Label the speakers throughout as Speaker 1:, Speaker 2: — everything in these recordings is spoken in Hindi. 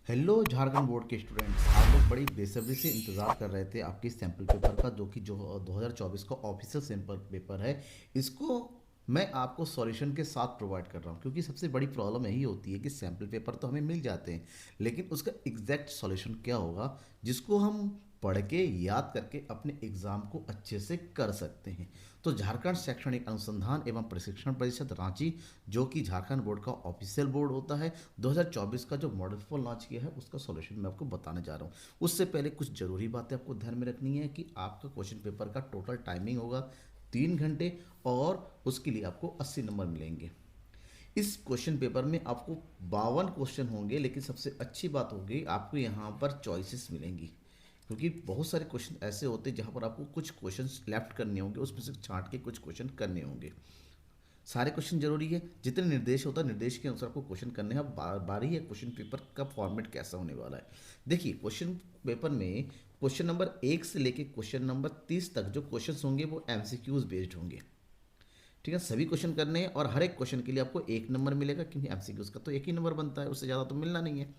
Speaker 1: हेलो झारखंड बोर्ड के स्टूडेंट्स, आप लोग बड़ी बेसब्री से इंतज़ार कर रहे थे आपकी सैम्पल पेपर का, जो 2024 का ऑफिशियल सैम्पल पेपर है। इसको मैं आपको सॉल्यूशन के साथ प्रोवाइड कर रहा हूँ, क्योंकि सबसे बड़ी प्रॉब्लम यही होती है कि सैम्पल पेपर तो हमें मिल जाते हैं, लेकिन उसका एग्जैक्ट सॉल्यूशन क्या होगा जिसको हम पढ़ के याद करके अपने एग्ज़ाम को अच्छे से कर सकते हैं। तो झारखंड शैक्षणिक अनुसंधान एवं प्रशिक्षण परिषद रांची, जो कि झारखंड बोर्ड का ऑफिशियल बोर्ड होता है, 2024 का जो मॉडल पेपर लॉन्च किया है उसका सॉल्यूशन मैं आपको बताने जा रहा हूँ। उससे पहले कुछ ज़रूरी बातें आपको ध्यान में रखनी है कि आपका क्वेश्चन पेपर का टोटल टाइमिंग होगा 3 घंटे, और उसके लिए आपको 80 नंबर मिलेंगे। इस क्वेश्चन पेपर में आपको 52 क्वेश्चन होंगे, लेकिन सबसे अच्छी बात होगी आपको यहाँ पर चॉइसेस मिलेंगी, क्योंकि बहुत सारे क्वेश्चन ऐसे होते हैं जहाँ पर आपको कुछ क्वेश्चन लेफ्ट करने होंगे, उसमें से छांट के कुछ क्वेश्चन करने होंगे। सारे क्वेश्चन जरूरी है, जितने निर्देश होता है निर्देश के अनुसार आपको क्वेश्चन करने हैं। अब बारी है क्वेश्चन पेपर का फॉर्मेट कैसा होने वाला है। देखिए, क्वेश्चन पेपर में क्वेश्चन नंबर 1 से लेके क्वेश्चन नंबर 30 तक जो क्वेश्चन होंगे वो एमसीक्यूज बेस्ड होंगे। ठीक है, सभी क्वेश्चन करने हैं और हर एक क्वेश्चन के लिए आपको 1 नंबर मिलेगा, क्योंकि एमसीक्यूज का तो एक ही नंबर बनता है, उससे ज़्यादा तो मिलना नहीं है।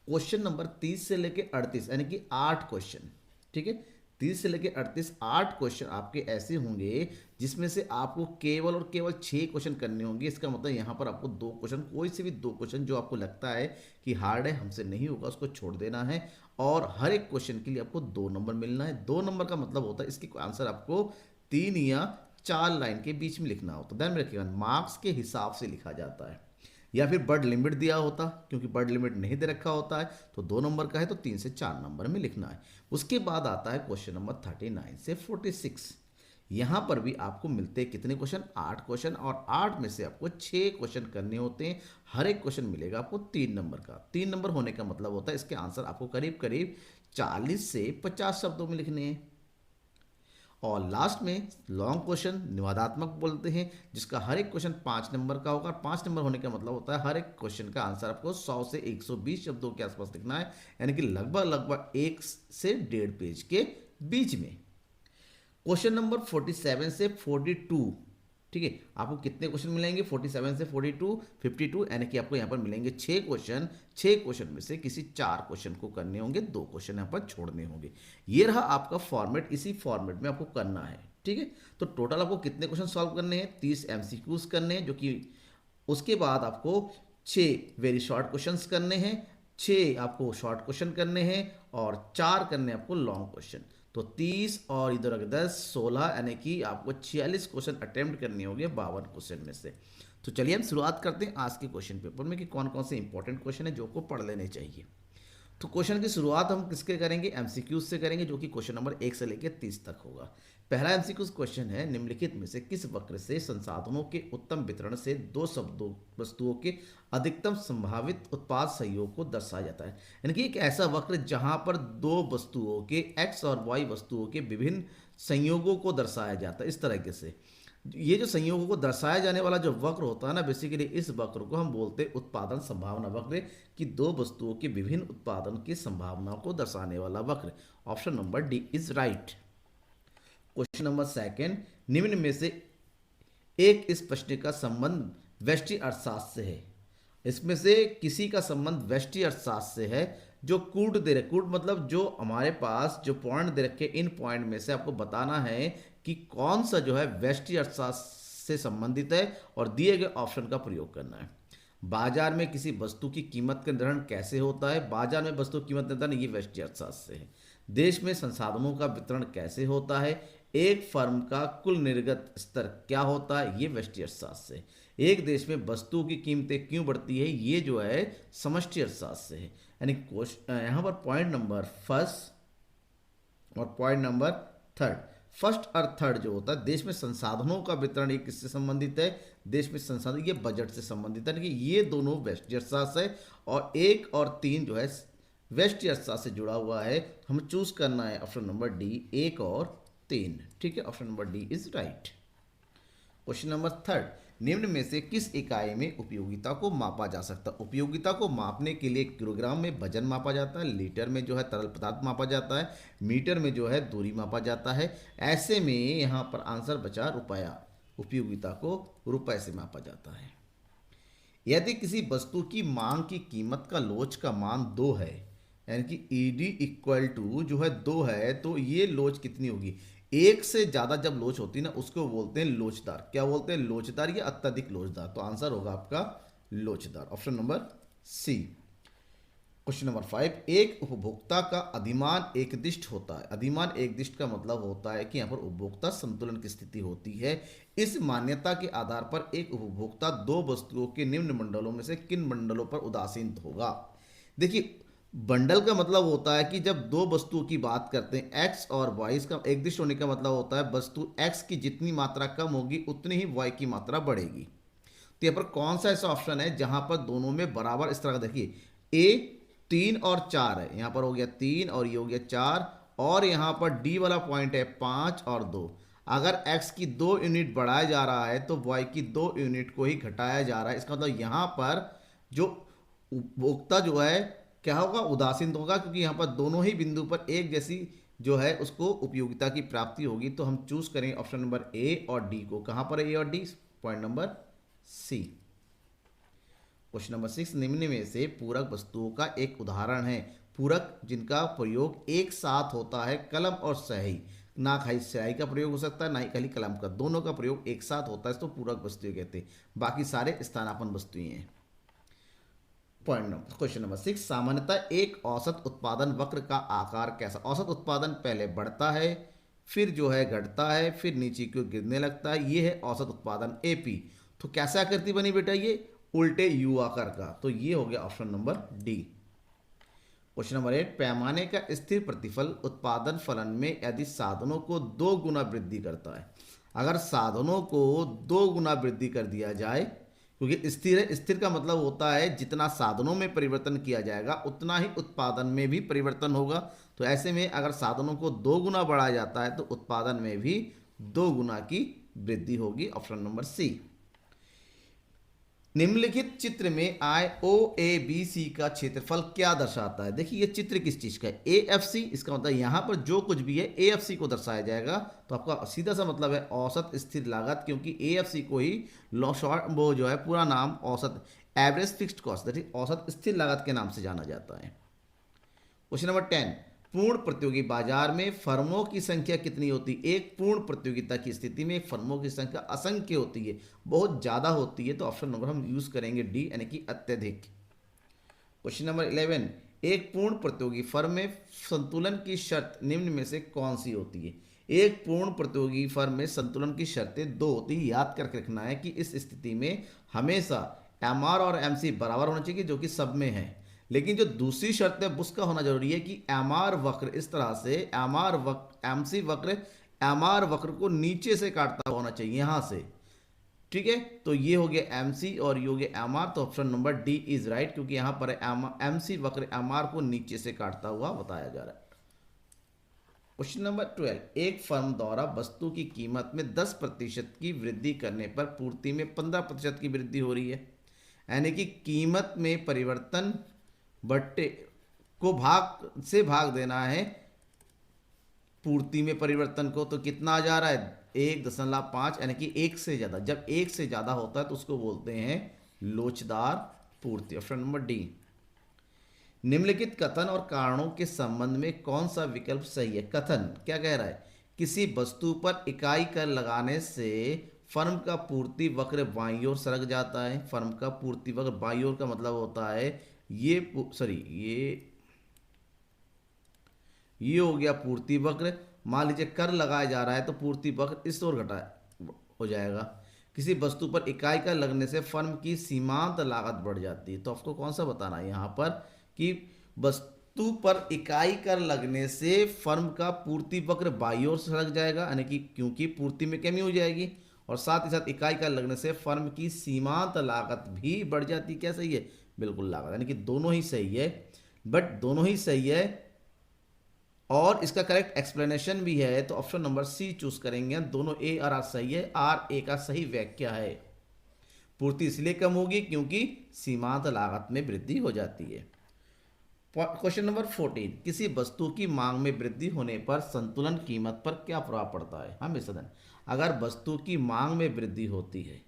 Speaker 1: क्वेश्चन नंबर 30 से लेके 38 यानी कि 8 क्वेश्चन। ठीक है, 30 से लेके 38 8 क्वेश्चन आपके ऐसे होंगे जिसमें से आपको केवल और केवल 6 क्वेश्चन करने होंगे। इसका मतलब यहाँ पर आपको 2 क्वेश्चन, कोई से भी 2 क्वेश्चन जो आपको लगता है कि हार्ड है, हमसे नहीं होगा, उसको छोड़ देना है। और हर एक क्वेश्चन के लिए आपको 2 नंबर मिलना है। 2 नंबर का मतलब होता है इसके आंसर आपको 3 या 4 लाइन के बीच में लिखना होता है। ध्यान में रखिएगा, मार्क्स के हिसाब से लिखा जाता है, या फिर बर्ड लिमिट दिया होता, क्योंकि बर्ड लिमिट नहीं दे रखा होता है तो 2 नंबर का है तो 3 से 4 नंबर में लिखना है। उसके बाद आता है क्वेश्चन नंबर 39 से 46। यहाँ पर भी आपको मिलते हैं कितने क्वेश्चन, 8 क्वेश्चन, और 8 में से आपको 6 क्वेश्चन करने होते हैं। हर एक क्वेश्चन मिलेगा आपको 3 नंबर का। 3 नंबर होने का मतलब होता है इसके आंसर आपको करीब करीब 40 से 50 शब्दों में लिखने हैं। और लास्ट में लॉन्ग क्वेश्चन निवादात्मक बोलते हैं, जिसका हर एक क्वेश्चन 5 नंबर का होगा। 5 नंबर होने का मतलब होता है हर एक क्वेश्चन का आंसर आपको 100 से 120 शब्दों के आसपास लिखना है, यानी कि लगभग लगभग 1 से 1.5 पेज के बीच में। क्वेश्चन नंबर 47 से 42। ठीक है, आपको कितने क्वेश्चन मिलेंगे, 47 से 42, 52, यानी कि आपको यहाँ पर मिलेंगे 6 क्वेश्चन। 6 क्वेश्चन में से किसी 4 क्वेश्चन को करने होंगे, 2 क्वेश्चन यहाँ पर छोड़ने होंगे। ये रहा आपका फॉर्मेट, इसी फॉर्मेट में आपको करना है। ठीक है, तो टोटल आपको कितने क्वेश्चन सॉल्व करने हैं, 30 एमसीक्यूज करने हैं, जो कि उसके बाद आपको 6 वेरी शॉर्ट क्वेश्चंस करने हैं, 6 आपको शॉर्ट क्वेश्चन करने हैं, और 4 करने हैं आपको लॉन्ग क्वेश्चन। तो 30 और इधर 10 16, यानी कि आपको 46 क्वेश्चन अटेम्प्ट करने होंगे 52 क्वेश्चन में से। तो चलिए हम शुरुआत करते हैं आज के क्वेश्चन पेपर में कि कौन कौन से इंपॉर्टेंट क्वेश्चन है जो को पढ़ लेने चाहिए। तो क्वेश्चन की शुरुआत हम किसके करेंगे, एमसीक्यूज से करेंगे, जो कि क्वेश्चन नंबर 1 से लेकर 30 तक होगा। पहला एमसीक्यूज क्वेश्चन है, निम्नलिखित में से किस वक्र से संसाधनों के उत्तम वितरण से दो शब्दों वस्तुओं के अधिकतम संभावित उत्पाद सहयोग को दर्शाया जाता है। यानी कि एक ऐसा वक्र जहां पर दो वस्तुओं के एक्स और वाई वस्तुओं के विभिन्न संयोगों को दर्शाया जाता है। इस तरीके से ये जो संयोगों को दर्शाया जाने वाला जो वक्र होता है ना, बेसिकली इस वक्र को हम बोलते हैं उत्पादन संभावना वक्र, कि दो वस्तुओं के विभिन्न उत्पादन की संभावनाओं को दर्शाने वाला वक्र। Option number D is right. Question number second, निम्न में से एक इस प्रश्न का संबंध व्यष्टि अर्थशास्त्र से है। इसमें से किसी का संबंध व्यष्टि अर्थशास्त्र से है। जो कूट दे रहे, कूट मतलब जो हमारे पास जो पॉइंट दे रखे, इन पॉइंट में से आपको बताना है कि कौन सा जो है व्यष्टि अर्थशास्त्र से संबंधित है, और दिए गए ऑप्शन का प्रयोग करना है। बाजार में किसी वस्तु की कीमत का निर्धारण कैसे होता है, बाजार में वस्तु की कीमत निर्धारण, ये व्यष्टि अर्थशास्त्र से है। देश में संसाधनों का वितरण कैसे होता है, एक फर्म का कुल निर्गत स्तर क्या होता है, ये व्यष्टि अर्थशास्त्र से है। एक देश में वस्तुओं की कीमतें क्यों बढ़ती है, ये जो है समष्टि अर्थशास्त्र से है। यानी यहाँ पर पॉइंट नंबर फर्स्ट और पॉइंट नंबर थर्ड, फर्स्ट और थर्ड जो होता है, देश में संसाधनों का वितरण ये किससे संबंधित है, देश में संसाधन, ये बजट से संबंधित है। यानी कि ये दोनों व्यष्टि अर्थशास्त्र है, और 1 और 3 जो है व्यष्टि अर्थशास्त्र से जुड़ा हुआ है। हमें चूज करना है ऑप्शन नंबर डी, 1 और 3। ठीक है, option number D is right. Question number third, निम्न में से किस इकाई में उपयोगिता को मापा जा सकता है। उपयोगिता को मापने के लिए किलोग्राम में वजन मापा जाता है, लीटर में जो है तरल पदार्थ मापा जाता है, मीटर में जो है दूरी मापा जाता है। ऐसे में यहाँ पर आंसर बचा रुपया, उपयोगिता को रुपए से मापा जाता है। यदि किसी वस्तु की मांग की कीमत का लोच का मान 2 है, यानी कि ईडी इक्वल टू जो है 2 है, तो ये लोच कितनी होगी? एक से ज़्यादा जब लोच होती है ना, उसको बोलते हैं लोचदार। क्या बोलते हैं? लोचदार या अत्यधिक लोचदार। तो आंसर होगा आपका लोचदार, option number C. Question number 5, एक उपभोक्ता का अधिमान एकदिष्ट होता है। अधिमान एकदिष्ट का मतलब होता है कि यहाँ पर उपभोक्ता संतुलन की स्थिति होती है। इस मान्यता के आधार पर एक उपभोक्ता दो वस्तुओं के निम्न मंडलों में से किन मंडलों पर उदासीन होगा? देखिए, बंडल का मतलब होता है कि जब दो वस्तुओं की बात करते हैं एक्स और वाई, इसका एकदिष्ट होने का मतलब होता है वस्तु एक्स की जितनी मात्रा कम होगी उतनी ही वाई की मात्रा बढ़ेगी। तो यहाँ पर कौन सा ऐसा ऑप्शन है जहां पर दोनों में बराबर, इस तरह का देखिए, ए 3 और 4 है, यहां पर हो गया 3 और ये हो गया 4, और यहां पर डी वाला पॉइंट है 5 और 2। अगर x की 2 यूनिट बढ़ाया जा रहा है तो y की 2 यूनिट को ही घटाया जा रहा है। इसका मतलब यहां पर जो उपभोक्ता जो है क्या होगा? उदासीन होगा, क्योंकि यहां पर दोनों ही बिंदु पर एक जैसी जो है उसको उपयोगिता की प्राप्ति होगी। तो हम चूज करें ऑप्शन नंबर ए और डी को। कहां पर है ए और D? Point number C. Question number 6, निम्न में से पूरक वस्तुओं का एक उदाहरण है। पूरक जिनका प्रयोग एक साथ होता है, कलम और स्याही। ना खाली स्याही का प्रयोग हो सकता है, ना ही खाली कलम का, दोनों का प्रयोग एक साथ होता है, इसको पूरक वस्तुएं कहते हैं। बाकी सारे स्थानापन्न वस्तुएं हैं। क्वेश्चन नंबर 6, सामान्यतः एक औसत उत्पादन वक्र का आकार कैसा? औसत उत्पादन पहले बढ़ता है, फिर जो है घटता है, फिर नीचे की ओर गिरने लगता है। ये है औसत उत्पादन एपी। तो कैसा आकृति बनी बेटा? ये उल्टे यू आकार का। तो ये हो गया option number D. Question number 8, पैमाने का स्थिर प्रतिफल उत्पादन फलन में यदि साधनों को 2 गुना वृद्धि करता है। अगर साधनों को 2 गुना वृद्धि कर दिया जाए, क्योंकि स्थिर है, स्थिर का मतलब होता है जितना साधनों में परिवर्तन किया जाएगा उतना ही उत्पादन में भी परिवर्तन होगा। तो ऐसे में अगर साधनों को 2 गुना बढ़ाया जाता है तो उत्पादन में भी 2 गुना की वृद्धि होगी, ऑप्शन नंबर सी। निम्नलिखित चित्र में आय ओ ए बी सी का क्षेत्रफल क्या दर्शाता है? देखिए, ये चित्र किस चीज का है? A F C. इसका मतलब यहां पर जो कुछ भी है ए एफ सी को दर्शाया जाएगा। तो आपका सीधा सा मतलब है औसत स्थिर लागत, क्योंकि ए एफ सी को ही शॉर्ट वो जो है पूरा नाम औसत average fixed cost, that is औसत स्थिर लागत के नाम से जाना जाता है। क्वेश्चन नंबर 10, पूर्ण प्रतियोगी बाजार में फर्मों की संख्या कितनी होती है? एक पूर्ण प्रतियोगिता की स्थिति में फर्मों की संख्या असंख्य होती है, बहुत ज्यादा होती है। तो ऑप्शन नंबर हम यूज करेंगे डी, यानी कि अत्यधिक। क्वेश्चन नंबर 11, एक पूर्ण प्रतियोगी फर्म में संतुलन की शर्त निम्न में से कौन सी होती है? एक पूर्ण प्रतियोगी फर्म में संतुलन की शर्तें 2 होती है। याद करके रखना है कि इस स्थिति में हमेशा एम आर और एम सी बराबर होना चाहिए, जो कि सब में है। लेकिन जो दूसरी शर्त है उसका होना जरूरी है कि एम आर वक्र इस तरह से, एम आर वक्र एम सी वक्र एम आर वक्र को नीचे से काटता होना चाहिए, यहां से। ठीक है, तो ये हो गया एम सी और ये हो गया एम आर। तो option number D is right, क्योंकि यहां पर एम सी वक्र एम आर को नीचे से काटता हुआ बताया जा रहा है। क्वेश्चन नंबर 12, एक फर्म द्वारा वस्तु की कीमत में 10% की वृद्धि करने पर पूर्ति में 15% की वृद्धि हो रही है। यानी कि कीमत में परिवर्तन बट्टे को भाग से भाग देना है पूर्ति में परिवर्तन को। तो कितना आ जा रहा है? 1.5, यानी कि एक से ज्यादा। जब एक से ज्यादा होता है तो उसको बोलते हैं लोचदार पूर्ति, ऑप्शन नंबर डी। निम्नलिखित कथन और कारणों के संबंध में कौन सा विकल्प सही है? कथन क्या कह रहा है? किसी वस्तु पर इकाई कर लगाने से फर्म का पूर्ति वक्र बाईं ओर सरक जाता है। फर्म का पूर्ति वक्र बाईं ओर का मतलब होता है ये हो गया पूर्ति वक्र। मान लीजिए कर लगाया जा रहा है तो पूर्ति वक्र इस ओर घटा हो जाएगा। किसी वस्तु पर इकाई का लगने से फर्म की सीमांत लागत बढ़ जाती है। तो आपको कौन सा बताना है यहाँ पर कि वस्तु पर इकाई कर लगने से फर्म का पूर्ति वक्र बाईं ओर सरक जाएगा, यानी कि क्योंकि पूर्ति में कमी हो जाएगी, और साथ ही साथ इकाई का लगने से फर्म की सीमांत लागत भी बढ़ जाती। क्या सही है? बिल्कुल लागत, यानी कि दोनों ही सही है। बट दोनों ही सही है और इसका करेक्ट एक्सप्लेनेशन भी है, तो ऑप्शन नंबर सी चूज करेंगे। दोनों ए और आर सही है। आर ए का सही व्याख्या है। पूर्ति इसलिए कम होगी क्योंकि सीमांत लागत में वृद्धि हो जाती है। क्वेश्चन नंबर 14, किसी वस्तु की मांग में वृद्धि होने पर संतुलन कीमत पर क्या प्रभाव पड़ता है? हमेशा अगर वस्तु की मांग में वृद्धि होती है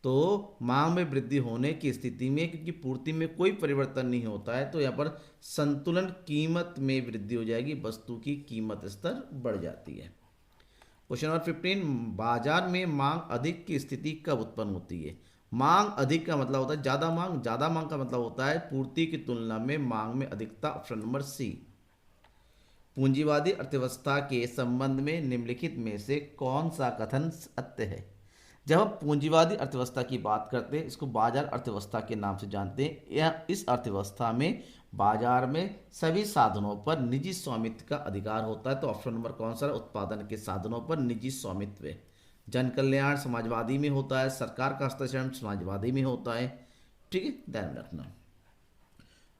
Speaker 1: तो मांग में वृद्धि होने की स्थिति में, क्योंकि पूर्ति में कोई परिवर्तन नहीं होता है, तो यहाँ पर संतुलन कीमत में वृद्धि हो जाएगी, वस्तु की कीमत स्तर बढ़ जाती है। क्वेश्चन नंबर 15, बाजार में मांग अधिक की स्थिति कब उत्पन्न होती है? मांग अधिक का मतलब होता है ज़्यादा मांग, ज़्यादा मांग का मतलब होता है पूर्ति की तुलना में मांग में अधिकता। Option number C. पूंजीवादी अर्थव्यवस्था के संबंध में निम्नलिखित में से कौन सा कथन सत्य है? जब हम पूंजीवादी अर्थव्यवस्था की बात करते हैं, इसको बाजार अर्थव्यवस्था के नाम से जानते हैं। यह इस अर्थव्यवस्था में बाजार में सभी साधनों पर निजी स्वामित्व का अधिकार होता है। तो ऑप्शन नंबर कौन सा? उत्पादन के साधनों पर निजी स्वामित्व। जन कल्याण समाजवादी में होता है, सरकार का हस्तक्षेप समाजवादी में होता है। ठीक है, ध्यान रखना।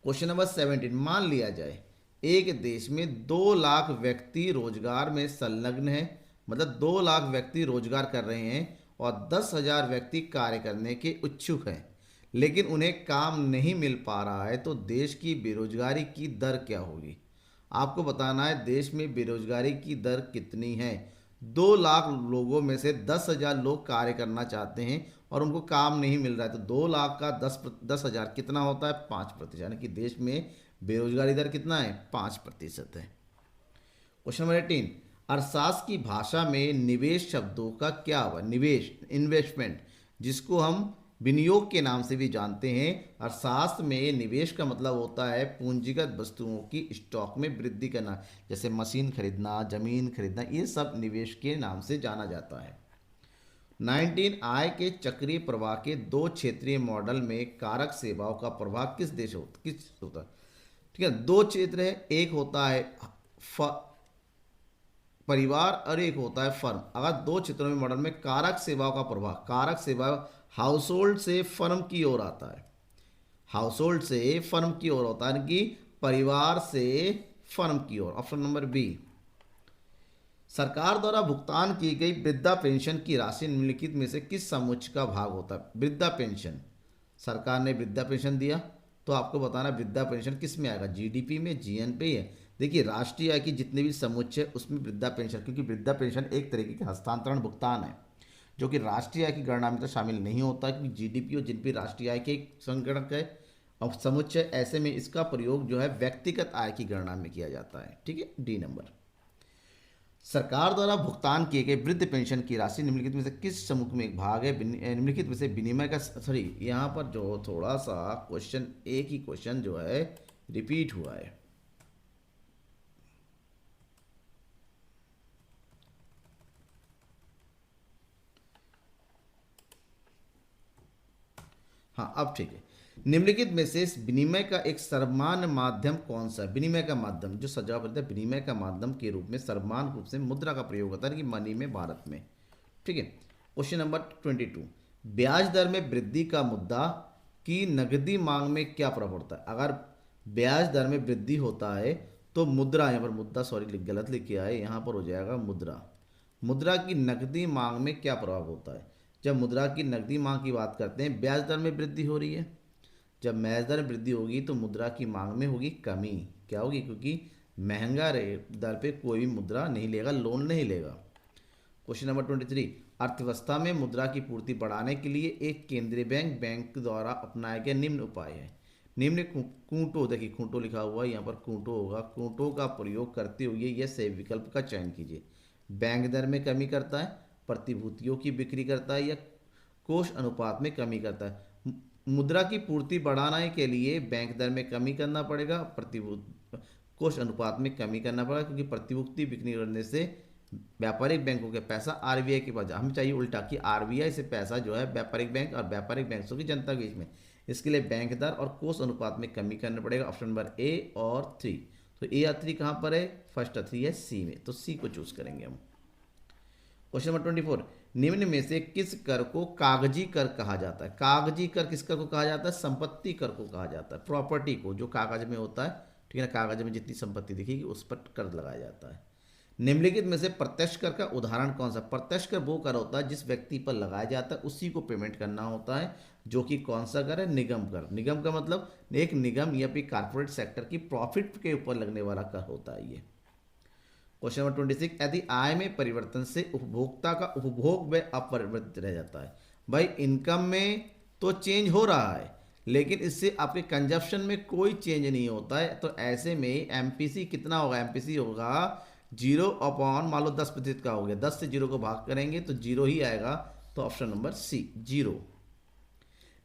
Speaker 1: क्वेश्चन नंबर 17, मान लिया जाए एक देश में 2 लाख व्यक्ति रोजगार में संलग्न है, मतलब 2 लाख व्यक्ति रोजगार कर रहे हैं और 10,000 व्यक्ति कार्य करने के इच्छुक हैं, लेकिन उन्हें काम नहीं मिल पा रहा है, तो देश की बेरोजगारी की दर क्या होगी? आपको बताना है देश में बेरोजगारी की दर कितनी है। 2 लाख लोगों में से 10,000 लोग कार्य करना चाहते हैं और उनको काम नहीं मिल रहा है, तो 2 लाख का 10,000 कितना होता है? 5%। यानी कि देश में बेरोजगारी दर कितना है? 5% है। क्वेश्चन नंबर 18, अर्थशास्त्र की भाषा में निवेश शब्दों का क्या हुआ? निवेश, इन्वेस्टमेंट, जिसको हम विनियोग के नाम से भी जानते हैं। अर्थशास्त्र में निवेश का मतलब होता है पूंजीगत वस्तुओं की स्टॉक में वृद्धि करना, जैसे मशीन खरीदना, जमीन खरीदना, ये सब निवेश के नाम से जाना जाता है। 19, आय के चक्रीय प्रवाह के 2 क्षेत्रीय मॉडल में कारक सेवाओं का प्रवाह किस होता है? ठीक है, 2 क्षेत्र है, एक होता है परिवार और एक होता है फर्म। अगर 2 क्षेत्रों में मॉडल में कारक सेवाओं का प्रवाह, कारक सेवा हाउसहोल्ड से फर्म की ओर आता है, हाउसहोल्ड से फर्म की ओर होता है, कि परिवार से फर्म की ओर। Option number B. सरकार द्वारा भुगतान की गई वृद्धा पेंशन की राशि निम्नलिखित में से किस समुच्चय का भाग होता है? वृद्धा पेंशन, सरकार ने वृद्धा पेंशन दिया, तो आपको बताना वृद्धा पेंशन किस में आएगा? जीडीपी में, जीएन पे है। देखिए, राष्ट्रीय आय की जितने भी समुच्चय उसमें वृद्धा पेंशन, क्योंकि वृद्धा पेंशन एक तरीके का हस्तांतरण भुगतान है जो कि राष्ट्रीय आय की गणना में तो शामिल नहीं होता, क्योंकि जीडीपी और जिन भी राष्ट्रीय आय के एक संगणक है और समुच्चय, ऐसे में इसका प्रयोग जो है व्यक्तिगत आय की गणना में किया जाता है। ठीक है, डी नंबर। सरकार द्वारा भुगतान किए गए वृद्ध पेंशन की राशि निम्नलिखित में से किस समूह में एक भाग है? निम्नलिखित में से विनिमय का, सॉरी यहाँ पर जो थोड़ा सा क्वेश्चन, एक ही क्वेश्चन जो है रिपीट हुआ है। हाँ, अब ठीक है। निम्नलिखित में से विनिमय का एक सर्वमान्य माध्यम कौन सा है? विनिमय का माध्यम जो सजा पड़ता है, विनिमय का माध्यम के रूप में सर्वमान्य रूप से मुद्रा का प्रयोग होता है, कि मनी में, भारत में। ठीक है। क्वेश्चन नंबर 22, ब्याज दर में वृद्धि का मुद्दा की नकदी मांग में क्या प्रभाव पड़ता है? अगर ब्याज दर में वृद्धि होता है तो मुद्रा, यहाँ पर मुद्दा सॉरी गलत लिख के आए, यहाँ पर हो जाएगा मुद्रा। मुद्रा की नकदी मांग में क्या प्रभाव होता है? जब मुद्रा की नकदी मांग की बात करते हैं, ब्याज दर में वृद्धि हो रही है, जब ब्याज दर में वृद्धि होगी तो मुद्रा की मांग में होगी कमी। क्या होगी? क्योंकि महंगा रेट दर पे कोई भी मुद्रा नहीं लेगा, लोन नहीं लेगा। क्वेश्चन नंबर 23, अर्थव्यवस्था में मुद्रा की पूर्ति बढ़ाने के लिए एक केंद्रीय बैंक द्वारा अपनाया गया निम्न उपाय है। निम्न कूटो, देखिए कूटो लिखा हुआ है, यहाँ पर कूटो होगा। कूटो का प्रयोग करते हुए यह सही विकल्प का चयन कीजिए। बैंक दर में कमी करता है, प्रतिभूतियों की बिक्री करता है, या कोष अनुपात में कमी करता है? मुद्रा की पूर्ति बढ़ाने के लिए बैंक दर में कमी करना पड़ेगा, कोष अनुपात में कमी करना पड़ेगा, क्योंकि प्रतिभूति बिक्री करने से व्यापारिक बैंकों के पैसा आरबीआई के पास, हमें चाहिए उल्टा कि आरबीआई से पैसा जो है व्यापारिक बैंक और व्यापारिक बैंकों की जनता के बीच में। इसके लिए बैंक दर और कोष अनुपात में कमी करना पड़ेगा। ऑप्शन नंबर ए और 3। तो ए और 3 कहाँ पर है? फर्स्ट और 3 है सी में, तो सी को चूज करेंगे हम। क्वेश्चन नंबर 24, निम्न में से किस कर को कागजी कर कहा जाता है? कागजी कर किस कर को कहा जाता है? संपत्ति कर को कहा जाता है। प्रॉपर्टी को, जो कागज में होता है, ठीक है ना, कागज में जितनी संपत्ति दिखेगी उस पर कर लगाया जाता है। निम्नलिखित में से प्रत्यक्ष कर का उदाहरण कौन सा? प्रत्यक्ष कर वो कर होता है जिस व्यक्ति पर लगाया जाता है उसी को पेमेंट करना होता है, जो कि कौन सा कर है? निगम कर। निगम का मतलब एक निगम या फिर कारपोरेट सेक्टर की प्रॉफिट के ऊपर लगने वाला कर होता है ये। क्वेश्चन नंबर 26, यदि आय में परिवर्तन से उपभोक्ता का उपभोग व्यय अपरिवर्तित रह जाता है, भाई इनकम में तो चेंज हो रहा है, लेकिन इससे आपके कंजप्शन में कोई चेंज नहीं होता है। तो ऐसे में एमपीसी कितना होगा, एमपीसी होगा 0 अपॉन, मान लो 10% का हो गया, 10 से 0 को भाग करेंगे तो 0 ही आएगा। तो ऑप्शन नंबर सी 0।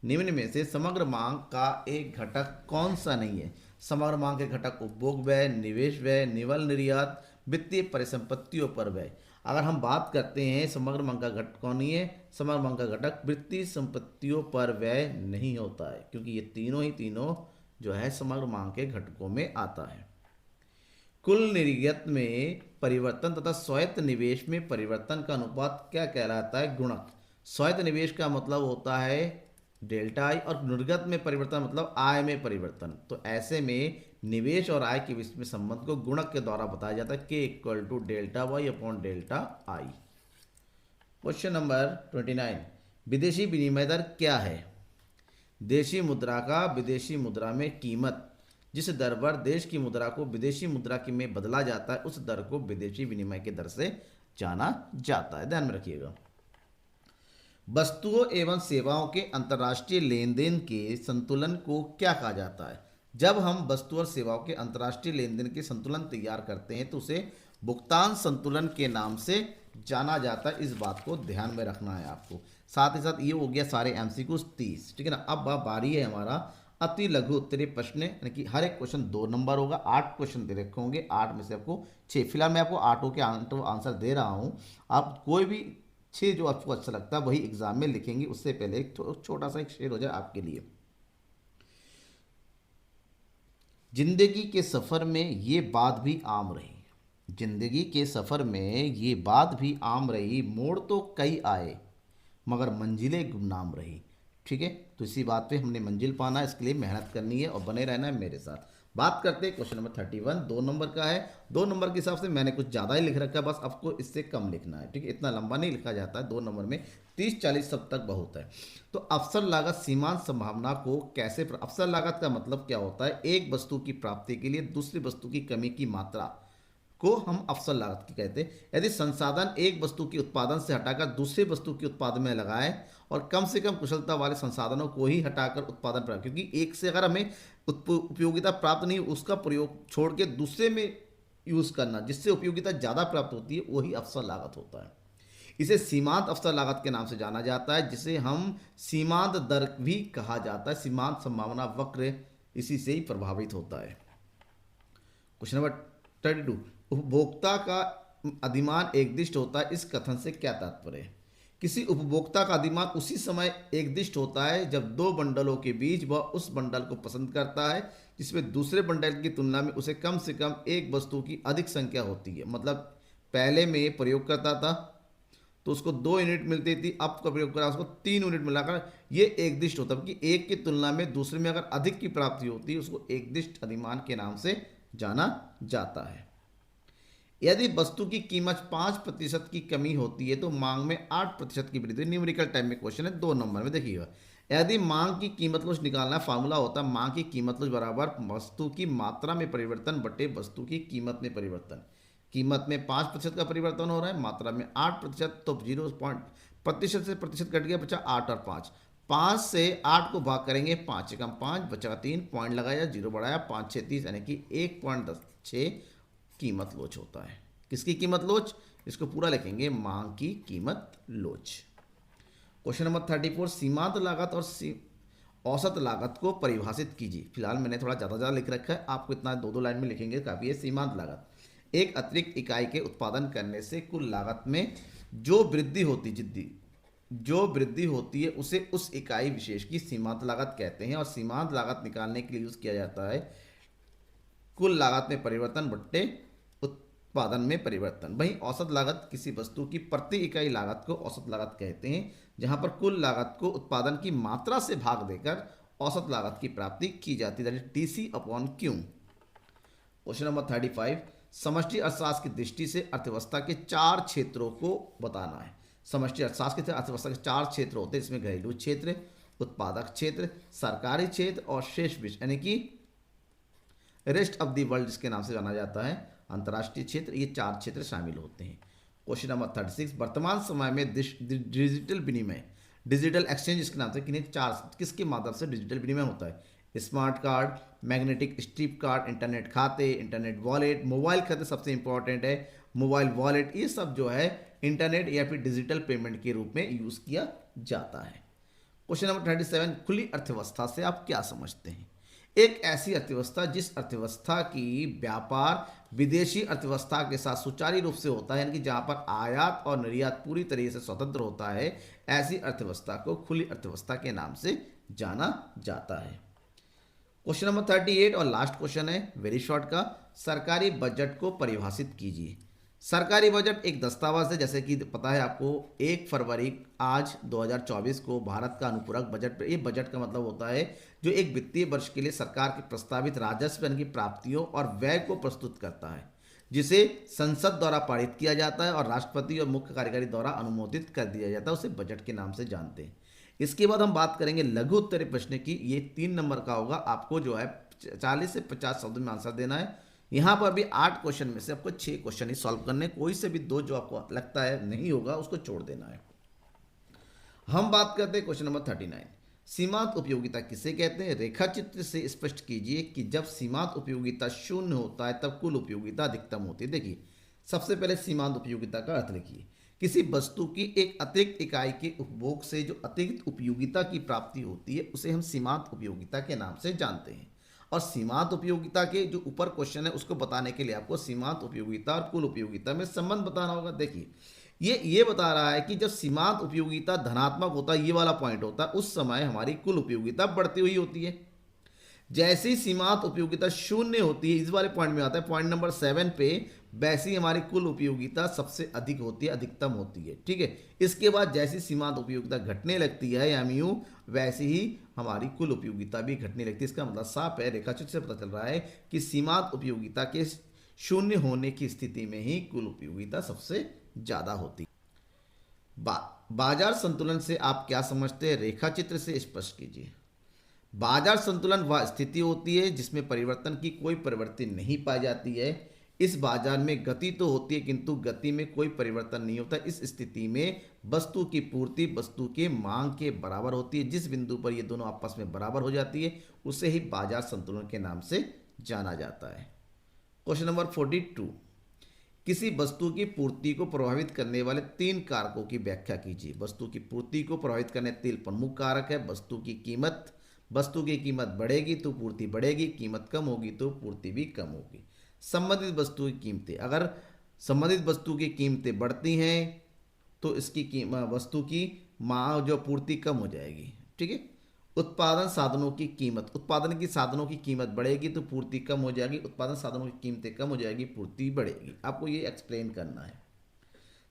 Speaker 1: निम्न में से समग्र मांग का एक घटक कौन सा नहीं है? समग्र मांग के घटक उपभोग व्यय, निवेश व्यय, निवल निर्यात, वित्तीय परिसंपत्तियों पर व्यय। अगर हम बात करते हैं समग्र मांग का घटक कौन नहीं है, समग्र मांग का घटक वित्तीय संपत्तियों पर व्यय नहीं होता है, क्योंकि ये तीनों ही तीनों जो है समग्र मांग के घटकों में आता है। कुल निर्गत में परिवर्तन तथा स्वायत्त निवेश में परिवर्तन का अनुपात क्या कहलाता है? गुणक। स्वायत्त निवेश का मतलब होता है डेल्टा आई, और निर्गत में परिवर्तन मतलब आय में परिवर्तन। तो ऐसे में निवेश और आय के बीच में संबंध को गुणक के द्वारा बताया जाता है, के equal to delta Y upon delta I. Question number 29, विदेशी विनिमय दर क्या है? देशी मुद्रा का विदेशी मुद्रा में कीमत, जिस दर पर देश की मुद्रा को विदेशी मुद्रा की में बदला जाता है, उस दर को विदेशी विनिमय की दर से जाना जाता है। ध्यान में रखिएगा। वस्तुओं एवं सेवाओं के अंतर्राष्ट्रीय लेन देन के संतुलन को क्या कहा जाता है? जब हम वस्तु और सेवाओं के अंतर्राष्ट्रीय लेन देन के संतुलन तैयार करते हैं तो उसे भुगतान संतुलन के नाम से जाना जाता है। इस बात को ध्यान में रखना है आपको। साथ ही साथ ये हो गया सारे एमसीक्यू 30, ठीक है ना। अब बारी है हमारा अति लघु उत्तरीय प्रश्न, यानी कि हर एक क्वेश्चन 2 नंबर होगा। 8 क्वेश्चन दे रखे होंगे, 8 में से आपको 6, फिलहाल मैं आपको 8 के आंसर दे रहा हूँ। आप कोई भी 6 जो आपको अच्छा लगता है वही एग्जाम में लिखेंगे। उससे पहले एक छोटा सा एक शेर हो जाए आपके लिए। जिंदगी के सफर में ये बात भी आम रही, जिंदगी के सफर में ये बात भी आम रही, मोड़ तो कई आए मगर मंजिलें गुमनाम रही। ठीक है, तो इसी बात पे हमने मंजिल पाना है, इसके लिए मेहनत करनी है और बने रहना है मेरे साथ। बात करते हैं क्वेश्चन नंबर 31, 2 नंबर का है। 2 नंबर के हिसाब से मैंने कुछ ज़्यादा ही लिख रखा है, बस आपको इससे कम लिखना है। ठीक है, इतना लंबा नहीं लिखा जाता है। 2 नंबर में 30-40 शब्द तक बहुत है। तो अवसर लागत सीमांत संभावना को कैसे अवसर लागत का मतलब क्या होता है? एक वस्तु की प्राप्ति के लिए दूसरी वस्तु की कमी की मात्रा को हम अवसर लागत की कहते हैं। यदि संसाधन एक वस्तु के उत्पादन से हटाकर दूसरी वस्तु के उत्पादन में लगाए और कम से कम कुशलता वाले संसाधनों को ही हटाकर उत्पादन प्राप्त, क्योंकि एक से अगर हमें उपयोगिता प्राप्त नहीं, उसका प्रयोग छोड़ के दूसरे में यूज़ करना जिससे उपयोगिता ज़्यादा प्राप्त होती है, वही अवसर लागत होता है। इसे सीमांत अवसर लागत के नाम से जाना जाता है, जिसे हम सीमांत दर भी कहा जाता है। सीमांत संभावना वक्र इसी से ही प्रभावित होता है। क्वेश्चन नंबर 32, उपभोक्ता का अधिमान एकदिष्ट होता है, इस कथन से क्या तात्पर्य है? किसी उपभोक्ता का अधिमान उसी समय एकदिष्ट होता है जब 2 बंडलों के बीच वह उस बंडल को पसंद करता है जिसमें दूसरे बंडल की तुलना में उसे कम से कम एक वस्तु की अधिक संख्या होती है। मतलब पहले में प्रयोग करता था तो उसको 2 यूनिट मिलती थी, अब का प्रयोग करा उसको 3 यूनिट मिलाकर, ये एकदिष्ट होता है कि एक की तुलना में दूसरे में अगर अधिक की प्राप्ति होती है उसको एकदिष्ट अधिमान के नाम से जाना जाता है। यदि वस्तु की कीमत 5% की कमी होती है तो मांग में 8% की वृद्धि। न्यूमेरिकल टाइप में क्वेश्चन है, 2 नंबर में देखिएगा। यदि मांग की कीमत लोच निकालना है, फार्मूला होता है मांग की कीमत लोच बराबर वस्तु की मात्रा में परिवर्तन बटे वस्तु की कीमत में परिवर्तन। कीमत में 5% का परिवर्तन हो रहा है, मात्रा में 8%, तो 0 प्रतिशत से प्रतिशत कट गया, बचा 8 और 5। 5 से 8 को भाग करेंगे, 5 से कम 5 बचा 3, पॉइंट लगाया, 0 बढ़ाया, 5 6 30, यानी कि 1.6 कीमत लोच होता है। किसकी कीमत लोच? इसको पूरा लिखेंगे, मांग की कीमत लोच। क्वेश्चन नंबर 34, सीमांत लागत और औसत लागत को परिभाषित कीजिए। फिलहाल मैंने थोड़ा ज़्यादा लिख रखा है, आपको इतना 2-2 लाइन में लिखेंगे काफ़ी है। सीमांत लागत एक अतिरिक्त इकाई के उत्पादन करने से कुल लागत में जो वृद्धि होती है उसे उस इकाई विशेष की सीमांत लागत कहते हैं। और सीमांत लागत निकालने के लिए यूज किया जाता है कुल लागत में परिवर्तन बट्टे उत्पादन में परिवर्तन। वहीं औसत लागत किसी वस्तु की प्रति इकाई लागत को औसत लागत कहते हैं, जहां पर कुल लागत को उत्पादन की मात्रा से भाग देकर औसत लागत की प्राप्ति की जाती है, TC/Q। क्वेश्चन नंबर 35, समष्टि अर्थशास्त्र की दृष्टि से अर्थव्यवस्था के 4 क्षेत्रों को बताना है। समष्टि अर्थशास्त्र के अर्थव्यवस्था के 4 क्षेत्र होते हैं, इसमें घरेलू क्षेत्र, उत्पादक क्षेत्र, सरकारी क्षेत्र और शेष विश्व, यानी कि रेस्ट ऑफ द वर्ल्ड जिसके नाम से जाना जाता है, अंतर्राष्ट्रीय क्षेत्र। ये 4 क्षेत्र शामिल होते हैं। क्वेश्चन नंबर 36, वर्तमान समय में डिजिटल विनिमय डिजिटल एक्सचेंज इसके नाम से किन्हीं चार किसके माध्यम से डिजिटल विनिमय होता है? Smart card, magnetic strip card, internet खाते, इंटरनेट वॉलेट, मोबाइल खाते सबसे इंपॉर्टेंट है, मोबाइल वॉलेट, ये सब जो है इंटरनेट या फिर डिजिटल पेमेंट के रूप में यूज किया जाता है। क्वेश्चन नंबर 37, खुली अर्थव्यवस्था से आप क्या समझते हैं? एक ऐसी अर्थव्यवस्था जिस अर्थव्यवस्था की व्यापार विदेशी अर्थव्यवस्था के साथ सुचारू रूप से होता है, यानी कि जहां पर आयात और निर्यात पूरी तरीके से स्वतंत्र होता है, ऐसी अर्थव्यवस्था को खुली अर्थव्यवस्था के नाम से जाना जाता है। क्वेश्चन नंबर 38 और लास्ट क्वेश्चन है वेरी शॉर्ट का, सरकारी बजट को परिभाषित कीजिए। सरकारी बजट एक दस्तावेज है, जैसे कि पता है आपको 1 फरवरी आज 2024 को भारत का अनुपूरक बजट, ये बजट का मतलब होता है जो एक वित्तीय वर्ष के लिए सरकार के प्रस्तावित राजस्व यानी कि प्राप्तियों और व्यय को प्रस्तुत करता है, जिसे संसद द्वारा पारित किया जाता है और राष्ट्रपति और मुख्य कार्यकारी द्वारा अनुमोदित कर दिया जाता है, उसे बजट के नाम से जानते हैं। इसके बाद हम बात करेंगे लघु उत्तरीय प्रश्न की, ये 3 नंबर का होगा, आपको जो है 40 से 50 शब्द में आंसर देना है। यहाँ पर भी 8 क्वेश्चन में से आपको 6 क्वेश्चन ही सॉल्व करने, कोई से भी 2 जो आपको लगता है नहीं होगा उसको छोड़ देना है। हम बात करते हैं क्वेश्चन नंबर 39, सीमांत उपयोगिता किसे कहते हैं? रेखा चित्र से स्पष्ट कीजिए कि जब सीमांत उपयोगिता शून्य होता है तब कुल उपयोगिता अधिकतम होती है। देखिए, सबसे पहले सीमांत उपयोगिता का अर्थ लिखिए, किसी वस्तु की एक अतिरिक्त इकाई के उपभोग से जो अतिरिक्त उपयोगिता की प्राप्ति होती है उसे हम सीमांत उपयोगिता के नाम से जानते हैं। और सीमांत उपयोगिता के जो ऊपर क्वेश्चन है उसको बताने के लिए आपको सीमांत उपयोगिता और कुल उपयोगिता में संबंध बताना होगा। देखिए, ये बता रहा है कि जब सीमांत उपयोगिता धनात्मक होता है, ये वाला पॉइंट होता है, उस समय हमारी कुल उपयोगिता बढ़ती हुई होती है। जैसे ही सीमांत उपयोगिता शून्य होती है, इस वाले पॉइंट में आता है पॉइंट नंबर 7 पे, वैसे ही हमारी कुल उपयोगिता सबसे अधिक होती है, अधिकतम होती है। ठीक है, इसके बाद जैसी सीमांत उपयोगिता घटने लगती है एमयू, वैसे ही हमारी कुल उपयोगिता भी घटने लगती है। इसका मतलब साफ है, रेखाचित्र से पता चल रहा है कि सीमांत उपयोगिता के शून्य होने की स्थिति में ही कुल उपयोगिता सबसे ज्यादा होती है। बाजार संतुलन से आप क्या समझते हैं? रेखाचित्र से स्पष्ट कीजिए। बाजार संतुलन वह स्थिति होती है जिसमें परिवर्तन की कोई प्रवृत्ति नहीं पाई जाती है। इस बाजार में गति तो होती है किंतु गति में कोई परिवर्तन नहीं होता। इस स्थिति में वस्तु की पूर्ति वस्तु के मांग के बराबर होती है। जिस बिंदु पर ये दोनों आपस में बराबर हो जाती है उसे ही बाजार संतुलन के नाम से जाना जाता है। क्वेश्चन नंबर 42, किसी वस्तु की पूर्ति को प्रभावित करने वाले 3 कारकों की व्याख्या कीजिए। वस्तु की पूर्ति को प्रभावित करने 3 प्रमुख कारक है। वस्तु की कीमत, वस्तु की कीमत बढ़ेगी तो पूर्ति बढ़ेगी, कीमत कम होगी तो पूर्ति भी कम होगी। संबंधित वस्तु की कीमतें, अगर संबंधित वस्तु की कीमतें बढ़ती हैं तो इसकी वस्तु की मांग जो पूर्ति कम हो जाएगी। ठीक है, उत्पादन साधनों की कीमत, उत्पादन की साधनों की कीमत बढ़ेगी तो पूर्ति कम हो जाएगी, उत्पादन साधनों की कीमतें कम हो जाएगी, पूर्ति बढ़ेगी। आपको ये एक्सप्लेन करना है।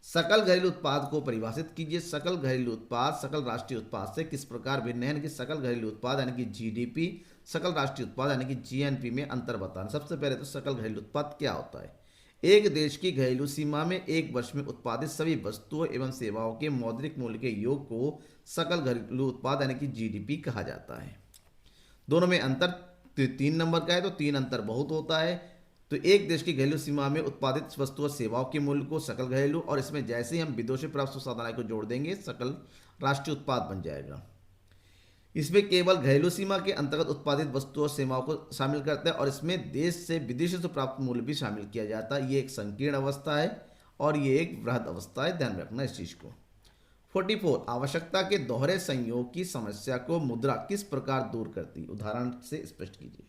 Speaker 1: सकल घरेलू उत्पाद को परिभाषित कीजिए। सकल घरेलू उत्पाद सकल राष्ट्रीय उत्पाद से किस प्रकार भिन्न है? यानी कि सकल घरेलू उत्पाद यानी कि जीडीपी, सकल राष्ट्रीय उत्पाद यानी कि जीएनपी में अंतर बताना। सबसे पहले तो सकल घरेलू उत्पाद क्या होता है? एक देश की घरेलू सीमा में एक वर्ष में उत्पादित सभी वस्तुओं एवं सेवाओं के मौद्रिक मूल्य के योग को सकल घरेलू उत्पाद यानी कि जीडीपी कहा जाता है। दोनों में अंतर 3 नंबर का है, तो 3 अंतर बहुत होता है। तो एक देश की घरेलू सीमा में उत्पादित वस्तु और सेवाओं के मूल्य को सकल घरेलू, और इसमें जैसे ही हम विदेशों से प्राप्त संसाधन आय को जोड़ देंगे सकल राष्ट्रीय उत्पाद बन जाएगा। इसमें केवल घरेलू सीमा के अंतर्गत उत्पादित वस्तुओं और सेवाओं को शामिल करता है और इसमें देश से विदेशों से प्राप्त मूल्य भी शामिल किया जाता है। ये एक संकीर्ण अवस्था है और ये एक वृहद अवस्था है, ध्यान रखना इस चीज को। 44, आवश्यकता के दोहरे संयोग की समस्या को मुद्रा किस प्रकार दूर करती है? उदाहरण से स्पष्ट कीजिए।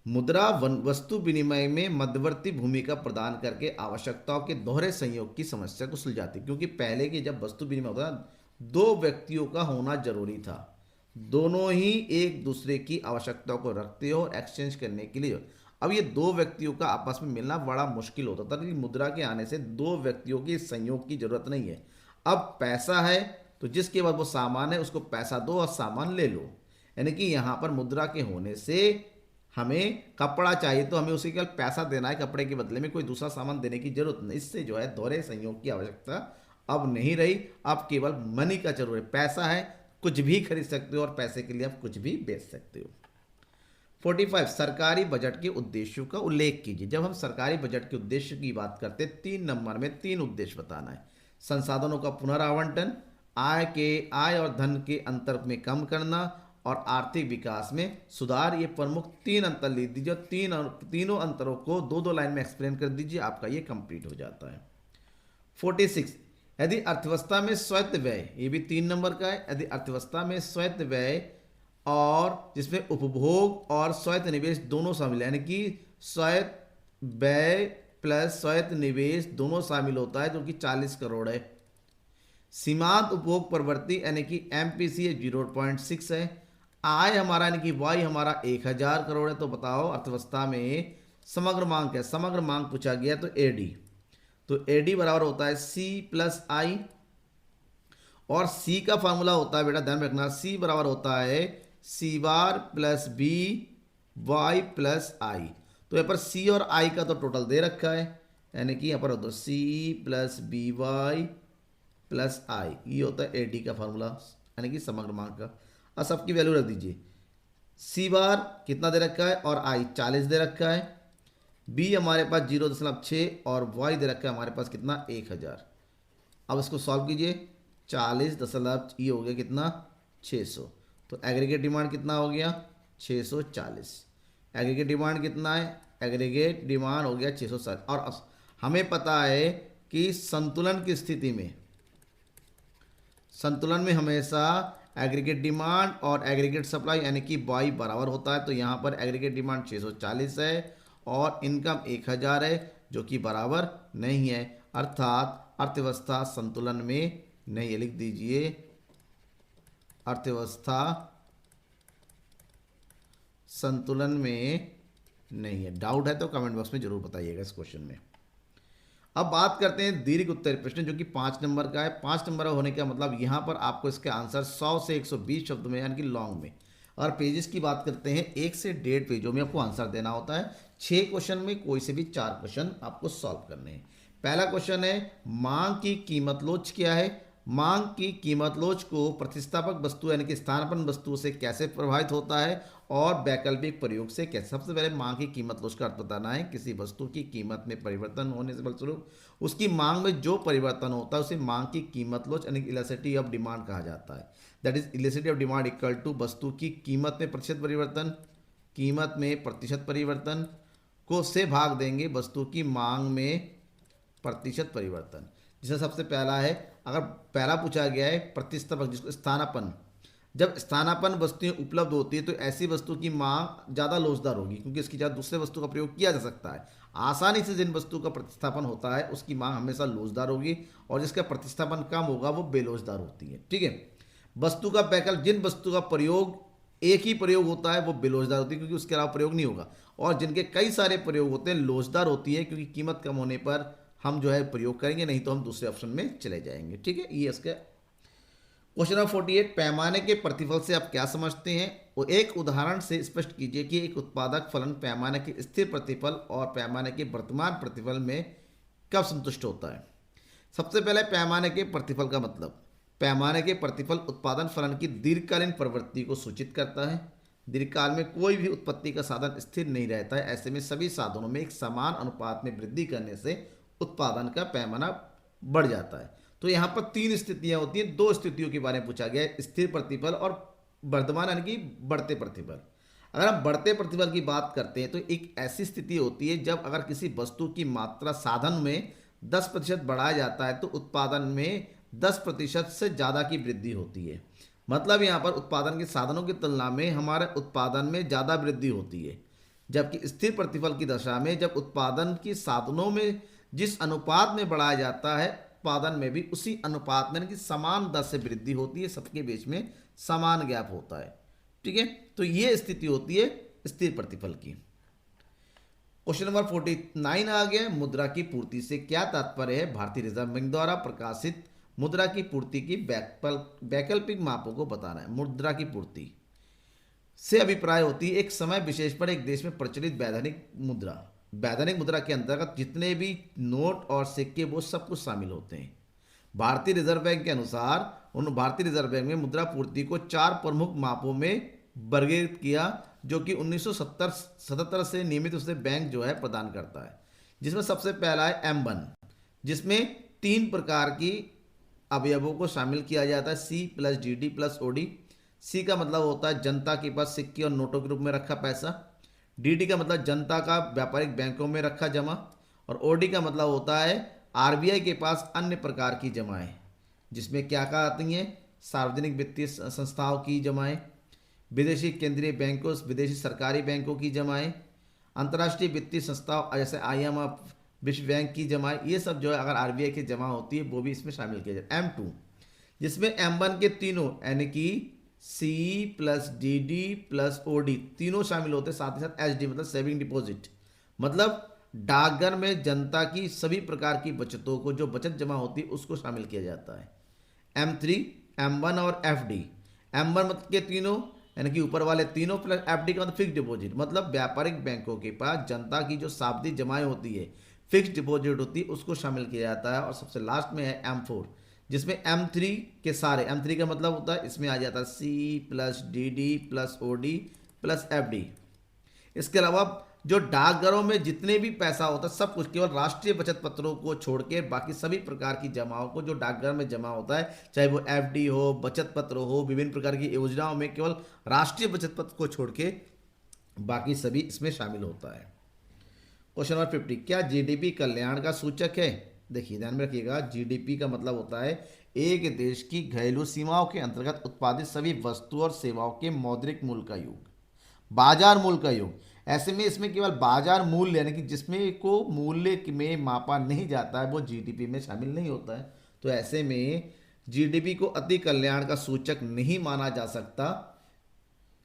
Speaker 1: मुद्रा वस्तु विनिमय में मध्यवर्ती भूमिका प्रदान करके आवश्यकताओं के दोहरे संयोग की समस्या को सुलझाती है। क्योंकि पहले की जब वस्तु विनिमय होता था 2 व्यक्तियों का होना जरूरी था, दोनों ही एक दूसरे की आवश्यकताओं को रखते हो और एक्सचेंज करने के लिए। अब ये 2 व्यक्तियों का आपस में मिलना बड़ा मुश्किल होता था, लेकिन मुद्रा के आने से 2 व्यक्तियों के संयोग की जरूरत नहीं है। अब पैसा है तो जिसके बाद वो सामान है उसको पैसा दो और सामान ले लो। यानी कि यहाँ पर मुद्रा के होने से हमें कपड़ा चाहिए तो हमें उसे केवल पैसा देना है, कपड़े के बदले में कोई दूसरा सामान देने की जरूरत नहीं। इससे जो है दोहरे संयोग की आवश्यकता अब नहीं रही, अब केवल मनी का जरूर है। पैसा है, कुछ भी खरीद सकते हो और पैसे के लिए आप कुछ भी बेच सकते हो। 45, सरकारी बजट के उद्देश्यों का उल्लेख कीजिए। जब हम सरकारी बजट के उद्देश्य की बात करते हैं 3 नंबर में 3 उद्देश्य बताना है। संसाधनों का पुनरावंटन, आय और धन के अंतर में कम करना और आर्थिक विकास में सुधार, ये प्रमुख 3 अंतर लिख दीजिए। तीनों अंतरों को 2-2 लाइन में एक्सप्लेन कर दीजिए, आपका ये कंप्लीट हो जाता है। 46, यदि अर्थव्यवस्था में स्वायत्त व्यय, ये भी 3 नंबर का है। यदि अर्थव्यवस्था में स्वायत्त व्यय और जिसमें उपभोग और स्वायत्त निवेश दोनों शामिल है, यानी कि स्वायत्त व्यय प्लस स्वायत्त निवेश दोनों शामिल होता है, जो कि 40 करोड़ है। सीमांत उपभोग प्रवृत्ति यानी कि एमपीसी 0.6 है। आय हमारा यानी कि वाई हमारा 1000 करोड़ है। तो बताओ अर्थव्यवस्था में समग्र मांग क्या है? समग्र मांग पूछा गया तो एडी, तो एडी बराबर होता है सी प्लस आई, और सी का फॉर्मूला होता है बेटा ध्यान रखना, सी बराबर होता है सी बार प्लस बी वाई प्लस आई। तो यहाँ पर सी और आई का तो टोटल दे रखा है, यानी कि यहाँ पर होता है C plus B Y plus I, ये होता है एडी का फॉर्मूला, यानी कि समग्र मांग का। अब सबकी वैल्यू रख दीजिए, सी बार कितना दे रखा है और आई 40 दे रखा है, बी हमारे पास 0.6 और वाई दे रखा है हमारे पास कितना 1000। अब इसको सॉल्व कीजिए, 40 दशमलव ये हो गया कितना 600, तो एग्रीगेट डिमांड कितना हो गया 640। एग्रीगेट डिमांड कितना है? एग्रीगेट डिमांड हो गया 660। और हमें पता है कि संतुलन की स्थिति में, संतुलन में हमेशा एग्रीगेट डिमांड और एग्रीगेट सप्लाई यानी कि वाई बराबर होता है। तो यहाँ पर एग्रीगेट डिमांड 640 है और इनकम 1000 है, जो कि बराबर नहीं है, अर्थात अर्थव्यवस्था संतुलन में नहीं है। लिख दीजिए अर्थव्यवस्था संतुलन में नहीं है। डाउट है तो कमेंट बॉक्स में जरूर बताइएगा इस क्वेश्चन में। अब बात करते हैं दीर्घ उत्तरीय प्रश्न, जो कि 5 नंबर का है। 5 नंबर होने का मतलब यहाँ पर आपको इसके आंसर 100 से 120 शब्द में यानी कि लॉन्ग में, और पेजेस की बात करते हैं 1 से 1.5 पेजों में आपको आंसर देना होता है। 6 क्वेश्चन में कोई से भी 4 क्वेश्चन आपको सॉल्व करने हैं। पहला क्वेश्चन है मांग की कीमत लोच क्या है? मांग की कीमत लोच को प्रतिस्थापक वस्तु यानी कि स्थानापन्न वस्तु से कैसे प्रभावित होता है और वैकल्पिक प्रयोग से कैसे? सबसे पहले मांग की कीमत लोच का अर्थ बताना है, किसी वस्तु की कीमत में परिवर्तन होने से फलस्वरूप उसकी मांग में जो परिवर्तन होता है उसे मांग की कीमत लोच यानी इलास्टिसिटी ऑफ डिमांड कहा जाता है। That is elasticity of demand equal to वस्तु की कीमत में प्रतिशत परिवर्तन, कीमत में प्रतिशत परिवर्तन को से भाग देंगे वस्तु की मांग में प्रतिशत परिवर्तन। जिसमें सबसे पहला है, अगर पहला पूछा गया है प्रतिस्थापक जिसको स्थानापन्न, जब स्थानापन्न वस्तुएं उपलब्ध होती है तो ऐसी वस्तु की मांग ज़्यादा लोचदार होगी क्योंकि इसकी जगह दूसरे वस्तु का प्रयोग किया जा सकता है। आसानी से जिन वस्तु का प्रतिस्थापन होता है उसकी मांग हमेशा लोचदार होगी और जिसका प्रतिस्थापन कम होगा वो बेलोचदार होती है। ठीक है, वस्तु का वैकल्प, जिन वस्तु का प्रयोग एक ही प्रयोग होता है वो बेलोचदार होती है क्योंकि उसके अलावा प्रयोग नहीं होगा, और जिनके कई सारे प्रयोग होते हैं लोचदार होती है क्योंकि कीमत कम होने पर हम जो है प्रयोग करेंगे, नहीं तो हम दूसरे ऑप्शन में चले जाएंगे। ठीक है, ये इसका क्वेश्चन नंबर 48, पैमाने के प्रतिफल से आप क्या समझते हैं? वो एक उदाहरण से स्पष्ट कीजिए कि एक उत्पादक फलन पैमाने के स्थिर प्रतिफल और पैमाने के वर्तमान प्रतिफल में कब संतुष्ट होता है। सबसे पहले पैमाने के प्रतिफल का मतलब, पैमाने के प्रतिफल उत्पादन फलन की दीर्घकालीन प्रवृत्ति को सूचित करता है। दीर्घकाल में कोई भी उत्पत्ति का साधन स्थिर नहीं रहता है, ऐसे में सभी साधनों में एक समान अनुपात में वृद्धि करने से उत्पादन का पैमाना बढ़ जाता है। तो यहाँ पर 3 स्थितियाँ होती हैं, 2 स्थितियों के बारे में पूछा गया है, स्थिर प्रतिफल और वर्धमान यानी कि बढ़ते प्रतिफल। अगर हम बढ़ते प्रतिफल की बात करते हैं तो एक ऐसी स्थिति होती है जब अगर किसी वस्तु की मात्रा साधन में 10% बढ़ाया जाता है तो उत्पादन में 10% से ज़्यादा की वृद्धि होती है। मतलब यहाँ पर उत्पादन के साधनों की तुलना में हमारे उत्पादन में ज़्यादा वृद्धि होती है, जबकि स्थिर प्रतिफल की दशा में जब उत्पादन की साधनों में जिस अनुपात में बढ़ाया जाता है उत्पादन में भी उसी अनुपात में कि समान दर से वृद्धि होती है, सबके बीच में समान गैप होता है। ठीक है, तो ये स्थिति होती है स्थिर प्रतिफल की। क्वेश्चन नंबर 49 आ गया, मुद्रा की पूर्ति से क्या तात्पर्य है? भारतीय रिजर्व बैंक द्वारा प्रकाशित मुद्रा की पूर्ति की वैकल्पिक मापों को बताना है। मुद्रा की पूर्ति से अभिप्राय होती है एक समय विशेष पर एक देश में प्रचलित वैधानिक मुद्रा। वैधानिक मुद्रा के अंतर्गत जितने भी नोट और सिक्के वो सब कुछ शामिल होते हैं। भारतीय रिजर्व बैंक के अनुसार उन भारतीय रिजर्व बैंक में मुद्रा पूर्ति को 4 प्रमुख मापों में वर्गीकृत किया, जो कि 1977 से नियमित उसे बैंक जो है प्रदान करता है। जिसमें सबसे पहला है M1, जिसमें 3 प्रकार की अवयवों को शामिल किया जाता है, C plus D D plus O D. C का मतलब होता है जनता के पास सिक्के और नोटों के रूप में रखा पैसा। डी डी का मतलब जनता का व्यापारिक बैंकों में रखा जमा। और ओ डी का मतलब होता है आरबीआई के पास अन्य प्रकार की जमाएं, जिसमें क्या क्या आती हैं, सार्वजनिक वित्तीय संस्थाओं की जमाएं, विदेशी केंद्रीय बैंकों विदेशी सरकारी बैंकों की जमाएं, अंतर्राष्ट्रीय वित्तीय संस्थाओं जैसे IMF विश्व बैंक की जमाएं, ये सब जो है अगर आरबीआई की जमा होती है वो भी इसमें शामिल किया जाए। M2 जिसमें M1 के तीनों यानी कि C plus D D plus O D तीनों शामिल होते हैं, साथ ही साथ SD मतलब सेविंग डिपॉजिट, मतलब डाकघर में जनता की सभी प्रकार की बचतों को, जो बचत जमा होती है उसको शामिल किया जाता है। M3 M1 और FD। M1 मतलब के तीनों यानी कि ऊपर वाले तीनों प्लस FD का मतलब फिक्स डिपॉजिट, मतलब व्यापारिक बैंकों के पास जनता की जो सावधि जमाएं होती है, फिक्स डिपॉजिट होती है, उसको शामिल किया जाता है। और सबसे लास्ट में है M4 जिसमें M3 के सारे, M3 का मतलब होता है इसमें आ जाता है C plus D D plus O D plus FD। इसके अलावा जो डाकघरों में जितने भी पैसा होता है सब कुछ केवल राष्ट्रीय बचत पत्रों को छोड़ के बाकी सभी प्रकार की जमाओं को जो डाकघर में जमा होता है, चाहे वो FD हो, बचत पत्र हो, विभिन्न प्रकार की योजनाओं में केवल राष्ट्रीय बचत पत्र को छोड़ के बाकी सभी इसमें शामिल होता है। क्वेश्चन नंबर 50, क्या जीडीपी कल्याण का सूचक है? देखिए ध्यान में रखिएगा, जीडीपी का मतलब होता है एक देश की घरेलू सीमाओं के अंतर्गत उत्पादित सभी वस्तु और सेवाओं के मौद्रिक मूल्य का योग, बाजार मूल्य का योग। ऐसे में इसमें केवल बाजार मूल्य यानी कि जिसमें को मूल्य में मापा नहीं जाता है वो जीडीपी में शामिल नहीं होता है। तो ऐसे में जीडीपी को अति कल्याण का सूचक नहीं माना जा सकता।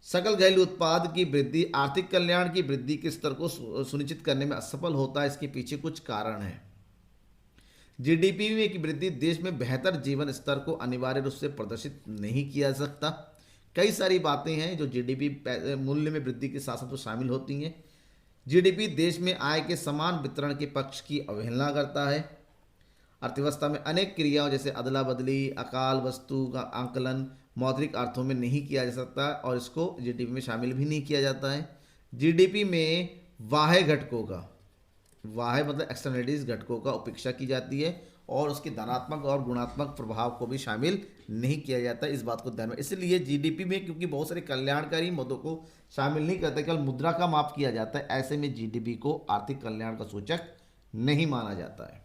Speaker 1: सकल घरेलू उत्पाद की वृद्धि आर्थिक कल्याण की वृद्धि के स्तर को सुनिश्चित करने में असफल होता है। इसके पीछे कुछ कारण हैं। जीडीपी में की वृद्धि देश में बेहतर जीवन स्तर को अनिवार्य रूप से प्रदर्शित नहीं किया जा सकता। कई सारी बातें हैं जो जीडीपी मूल्य में वृद्धि के साथ साथ तो शामिल होती हैं। जीडीपी देश में आय के समान वितरण के पक्ष की अवहेलना करता है। अर्थव्यवस्था में अनेक क्रियाओं जैसे अदला बदली, अकाल वस्तु का आंकलन मौद्रिक अर्थों में नहीं किया जा सकता और इसको जीडीपी में शामिल भी नहीं किया जाता है। जीडीपी में बाह्य घटकों का, बाह्य मतलब एक्सटर्नलिटीज घटकों का उपेक्षा की जाती है और उसके धनात्मक और गुणात्मक प्रभाव को भी शामिल नहीं किया जाता। इस बात को ध्यान में, इसलिए जीडीपी में क्योंकि बहुत सारे कल्याणकारी मदों को शामिल नहीं करते, केवल मुद्रा का माप किया जाता है, ऐसे में जीडीपी को आर्थिक कल्याण का सूचक नहीं माना जाता है।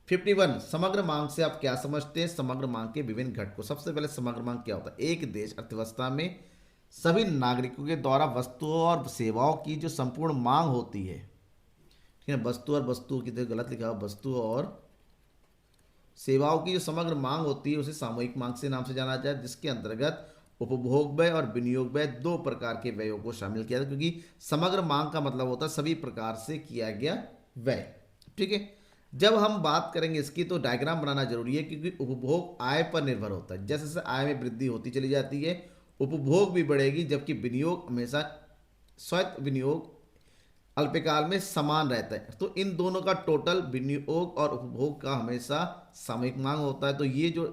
Speaker 1: 51, समग्र मांग से आप क्या समझते हैं? समग्र मांग के विभिन्न घटकों। सबसे पहले समग्र मांग क्या होता है? एक देश अर्थव्यवस्था में सभी नागरिकों के द्वारा वस्तुओं और सेवाओं की जो संपूर्ण मांग होती है, ठीक है, वस्तुओं की, गलत लिखा, वस्तु और सेवाओं की जो समग्र मांग होती है उसे सामूहिक मांग से नाम से जाना जाता है, जिसके अंतर्गत उपभोग व्यय और विनियोग व्यय दो प्रकार के व्ययों को शामिल किया जाता है, क्योंकि समग्र मांग का मतलब होता है सभी प्रकार से किया गया व्यय। ठीक है, जब हम बात करेंगे इसकी तो डायग्राम बनाना जरूरी है, क्योंकि उपभोग आय पर निर्भर होता है। जैसे जैसे आय में वृद्धि होती चली जाती है उपभोग भी बढ़ेगी, जबकि विनियोग हमेशा स्वयं विनियोग अल्पकाल में समान रहता है। तो इन दोनों का टोटल विनियोग और उपभोग का हमेशा सामूहिक मांग होता है। तो ये जो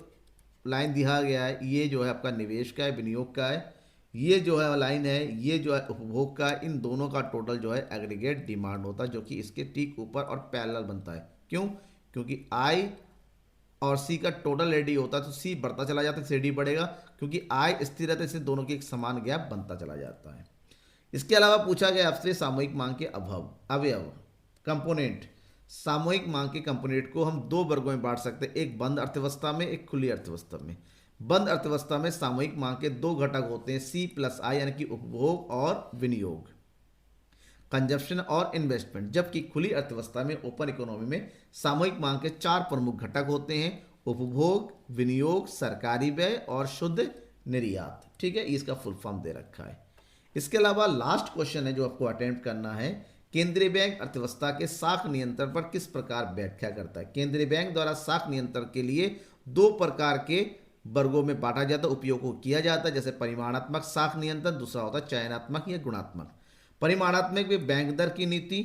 Speaker 1: लाइन दिया गया है ये जो है आपका निवेश का है, विनियोग का है, ये जो है लाइन है ये जो है उपभोग का है। इन दोनों का टोटल जो है एग्रीगेट डिमांड होता है, जो कि इसके ठीक ऊपर और पैरेलल बनता है। क्यों? क्योंकि आई और सी का टोटल एडी होता है तो सी बढ़ता चला जाता है, डी बढ़ेगा, क्योंकि आई स्थिर रहता है, इससे दोनों की एक समान गैप बनता चला जाता है। इसके अलावा पूछा गया आपसे सामूहिक मांग के अवयव कंपोनेंट। सामूहिक मांग के कंपोनेंट को हम दो वर्गों में बांट सकते हैं, एक बंद अर्थव्यवस्था में, एक खुली अर्थव्यवस्था में। बंद अर्थव्यवस्था में सामूहिक मांग के दो घटक होते हैं, सी प्लस आई यानी कि उपभोग और विनियोग, कंजप्शन और इन्वेस्टमेंट। जबकि खुली अर्थव्यवस्था में, ओपन इकोनॉमी में, सामूहिक मांग के चार प्रमुख घटक होते हैं, उपभोग, विनियोग, सरकारी व्यय और शुद्ध निर्यात। ठीक है, इसका फुल फॉर्म दे रखा है। इसके अलावा लास्ट क्वेश्चन है जो आपको अटेम्प्ट करना है, केंद्रीय बैंक अर्थव्यवस्था के साख नियंत्रण पर किस प्रकार व्याख्या करता है? केंद्रीय बैंक द्वारा साख नियंत्रण के लिए दो प्रकार के वर्गों में बांटा जाता है, उपयोग को किया जाता है, जैसे परिमाणात्मक साख नियंत्रण, दूसरा होता है चयनात्मक या गुणात्मक। परिमाणात्मक में बैंक दर की नीति,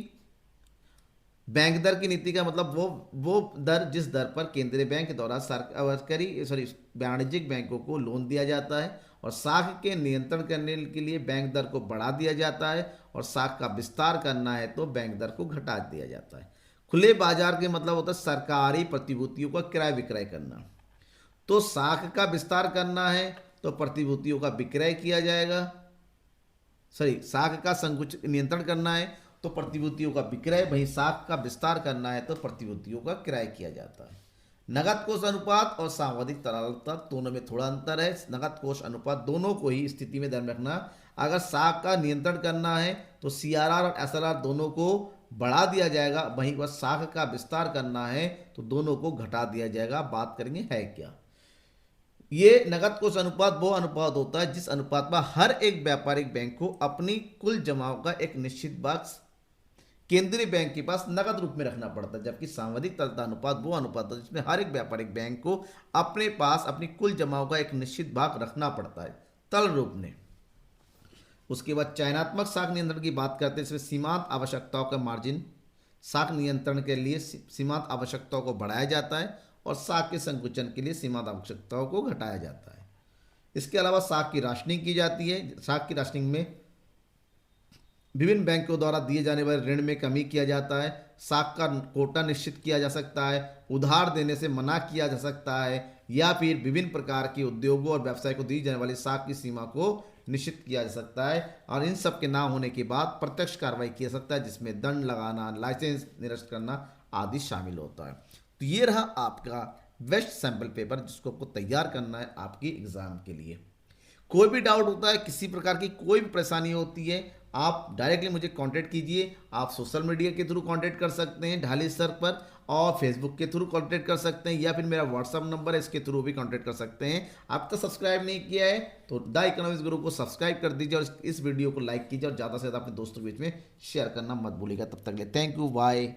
Speaker 1: बैंक दर की नीति का मतलब वो दर जिस दर पर केंद्रीय बैंक द्वारा सरकारी वाणिज्यिक बैंकों को लोन दिया जाता है, और साख के नियंत्रण करने के लिए बैंक दर को बढ़ा दिया जाता है, और साख का विस्तार करना है तो बैंक दर को घटा दिया जाता है। खुले बाजार के मतलब होता है सरकारी प्रतिभूतियों का क्रय विक्रय करना। तो साख का विस्तार करना है तो प्रतिभूतियों का विक्रय किया जाएगा, सॉरी साख का संकुचन नियंत्रण करना है तो प्रतिभूतियों का विक्रय, वहीं साख का विस्तार करना है तो प्रतिभूतियों का क्रय किया जाता है। नगद कोष अनुपात और सांविधिक तरलता दोनों में थोड़ा अंतर है। नगद कोष अनुपात दोनों को ही स्थिति में ध्यान रखना, अगर साख का नियंत्रण करना है तो सीआरआर और एसएलआर दोनों को बढ़ा दिया जाएगा, वहीं पर साख का विस्तार करना है तो दोनों को घटा दिया जाएगा। बात करेंगे है क्या ये नगद कोष अनुपात। वो अनुपात होता है जिस अनुपात में हर एक व्यापारिक बैंक को अपनी कुल जमाओं का एक निश्चित भाग केंद्रीय बैंक के पास नगद रूप में रखना पड़ता है, जबकि सांविधिक तरलता अनुपात वो अनुपात है जिसमें हर एक व्यापारिक बैंक को अपने पास अपनी कुल जमाओं का एक निश्चित भाग रखना पड़ता है तल रूप में। उसके बाद चयनात्मक साख नियंत्रण की बात करते हैं। इसमें सीमांत आवश्यकताओं का मार्जिन साख नियंत्रण के लिए सीमांत आवश्यकताओं को बढ़ाया जाता है और साख के संकुचन के लिए सीमांत आवश्यकताओं को घटाया जाता है। इसके अलावा साख की राशनिंग की जाती है। साख की राशनिंग में विभिन्न बैंकों द्वारा दिए जाने वाले ऋण में कमी किया जाता है। साख का कोटा निश्चित किया जा सकता है, उधार देने से मना किया जा सकता है, या फिर विभिन्न प्रकार के उद्योगों और व्यवसाय को दी जाने वाली साख की सीमा को निश्चित किया जा सकता है। और इन सब के ना होने के बाद प्रत्यक्ष कार्रवाई किया जा सकता है जिसमें दंड लगाना, लाइसेंस निरस्त करना आदि शामिल होता है। तो ये रहा आपका बेस्ट सैंपल पेपर जिसको आपको तैयार करना है आपकी एग्जाम के लिए। कोई भी डाउट होता है, किसी प्रकार की कोई भी परेशानी होती है, आप डायरेक्टली मुझे कांटेक्ट कीजिए। आप सोशल मीडिया के थ्रू कांटेक्ट कर सकते हैं ढाली सर पर, और फेसबुक के थ्रू कांटेक्ट कर सकते हैं, या फिर मेरा व्हाट्सअप नंबर है इसके थ्रू भी कांटेक्ट कर सकते हैं। आप तो सब्सक्राइब नहीं किया है तो द इकोनॉमिक्स गुरु को सब्सक्राइब कर दीजिए और इस वीडियो को लाइक कीजिए और ज़्यादा से ज़्यादा अपने दोस्तों के बीच में शेयर करना मत भूलिएगा। तब तक के लिए थैंक यू, बाय।